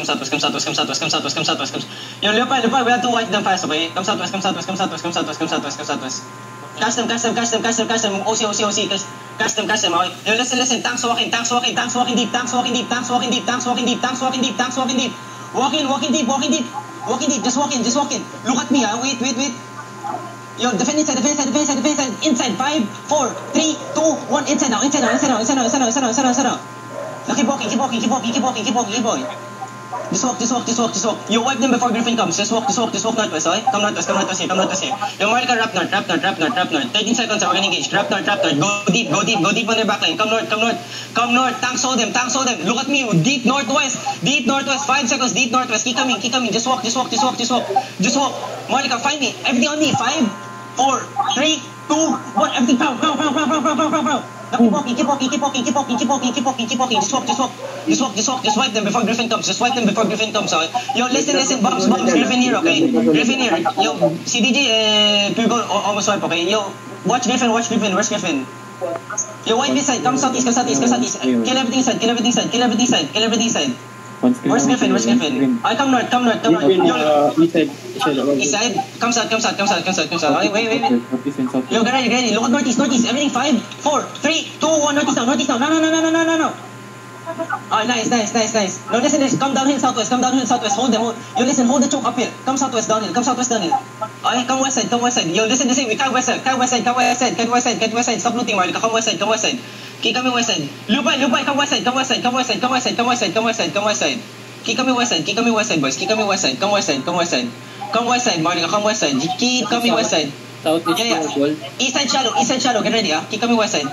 southwest, come southwest, come southwest, come southwest, come southwest, come southwest. Yo, Leopard, we have to wipe them fast, okay? Come southwest, come southwest, come southwest, come southwest, come southwest, come southwest. Catch them, catch them, catch them, catch them, catch them. OC, catch them, okay? Yo, listen, tanks walking deep, tanks walking deep. Walking deep, just walk in. Look at me, wait. Yo, defend inside. Inside, 5, 4, 3, 2, 1, inside now. Now keep walking. Just walk. You wipe them before Griffin comes. Just walk northwest, okay? Come northwest here. Yo, Marika, wrap north. 13 seconds, we're gonna engage. Wrap north. Go deep on their backline. Come north. Tanks hold them. Look at me, deep northwest. 5 seconds, deep northwest. Keep coming. Just walk. Marika, find me. Everything on me. 5, 4, 3, 2, 1. Everything pow. Now keep walking. Just walk. Just wipe them before Griffin comes. Okay? Yo, listen. Bombs. Griffin here, okay? Yo, CDJ, Pugo almost wipe, okay? Yo, watch Griffin. Where's Griffin? Yo, wipe this side. Come southeast. Kill everything side. Where's Griffin? I come north. Yo, east side. Come south. Okay, wait. Yo, get ready. Look at northeast. Everything 5, 4, 3, 2, 1. Northeast now. No. Oh, nice. No, listen. Come downhill southwest. Hold them. Yo, listen. Hold the choke uphill. Come southwest downhill. Okay, come west side. Yo, listen. We can't west side. Stop looting, Marley. Come west side. Keep coming west side. Lupay, come west side. Keep coming west side, boys. Come west side, Marley. Come west side. Keep coming west side. East side shallow. Get ready, Keep coming west side.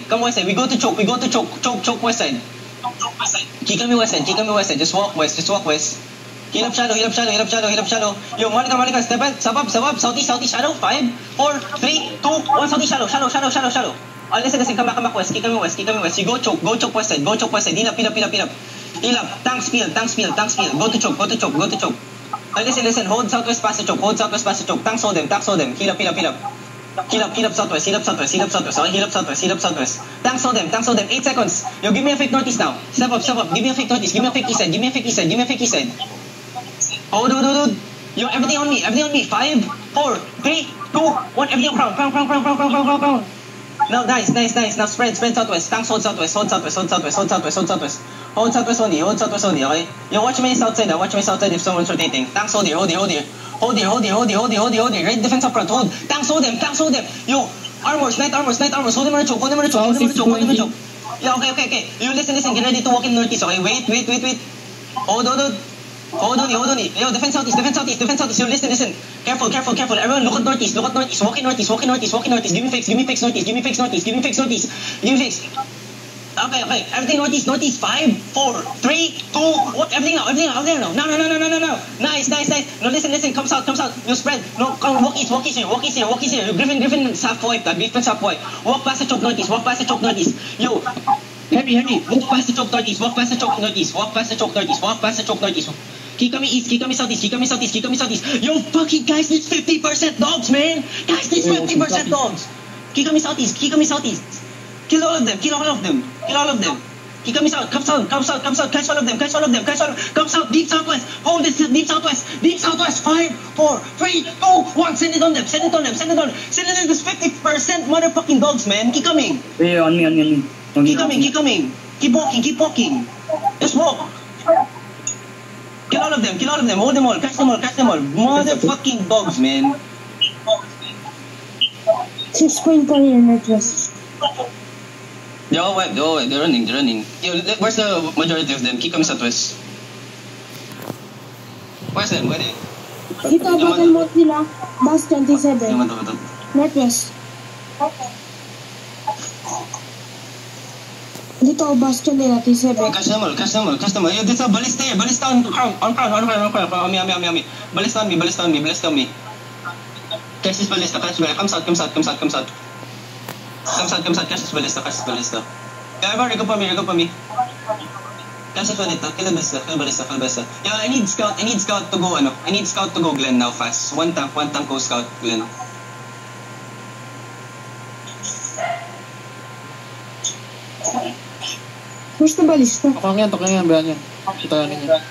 Come west side. We go to choke west side. Keep coming west side. Just walk west. Heal up shallow. Yo, Malika, step up. Southeast shallow. 5, 4, 3, 2, 1. Southeast shallow. Oh, listen, come back west. Keep coming west. You go choke west side. Heal up. Tanks field. Go to choke. Oh, listen. Hold southwest past the choke. Tanks hold them. Heal up southwest. Oh, heal up southwest. Tanks hold them. 8 seconds. Yo, give me a fake northeast now. Step up. Give me a fake northeast. Give me a fake east side. Hold. Yo, everything on me. 5, 4, 3, 2, 1. Everything crown. No, nice. Now spread southwest. Tanks hold southwest. Hold southwest only, okay? Yo, watch me south side if someone's rotating. Tanks hold here. Right defense up front. Hold. Tanks hold them. Yo, armors, night armors. Hold them on a choke. Yeah, okay. You listen. Get ready to walk in northeast, okay? Wait. Hold on. Yo, defense southeast. Yo, listen. Careful. Everyone, look at northeast. Walk in northeast. Give me fix northeast. Okay. Everything northeast. 5, 4, 3, 2, 1. Everything out there now. No. Nice. No, listen. Come south. You spread. No, come walk east here. Griffin half wipe. That defense half wipe. Walk past the choke northeast. Yo, heavy. Walk past the choke northeast. Keep coming east. Keep coming southeast. Yo, fucking guys, it's 50% dogs, man. Guys, it's 50% dogs. Keep coming southeast. Kill all of them. Keep coming south. Come south. Catch all of them. Come south. Deep southwest. Hold this. Deep southwest. 5, 4, 3, 2, 1. Send it on them. This 50% motherfucking dogs, man. Keep coming. Yeah, on me. Keep coming. Keep walking. Just walk. Kill all of them. Hold them all. Catch them all. Motherfucking dogs, man. 6.4 here, Northwest. Yo, they're running. Yo, where's the majority of them? Keep coming southwest. Where's them? Where they? Dito, button mode nila. Bus 27. Ito. Northwest. Dito, bus 27. Catch them all. Yo, this is ballista here. Ballista on crown. On me. Ballista on me. Catch this ballista. Come south. Catch this ballista. Yeah, rig up on me. Catch this ballista. Kill ballista. Yeah, I need scout to go Glen now fast. One tank go scout Glen. Where's the ballista? Tukang yan, bayan yan. Kita yan.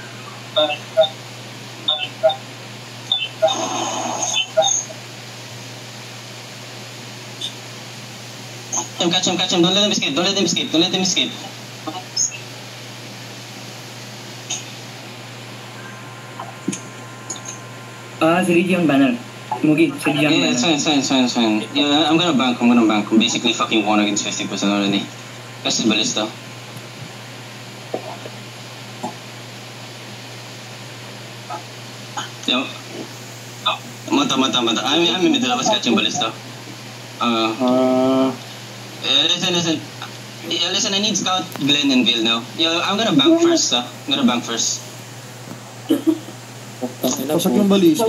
Catch him. Don't let him escape. Si Reggie ang banner. Mugi, si Reggie ang banner. It's fine. Yeah, I'm gonna bank. I'm basically fucking 1 against 50% already. That's the ballista. Yo. Mata. I'm in the middle of a catching ballista. Listen. Yeah, listen, I need Scout, Glenn, and Bill now. Yeah, I'm gonna bank first, Pasok yung balista.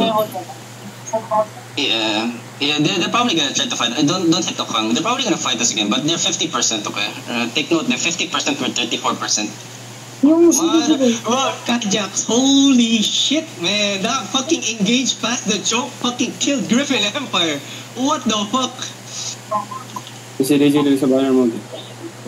Yeah, they're probably gonna try to fight. Don't hit Okang. They're probably gonna fight us again, but they're 50%, okay? Take note, they're 50%, we're 34%. Catjacks, holy shit, man. That fucking engaged past the choke fucking killed Griffin Empire. What the fuck? Kasi Reggie sa banner mo.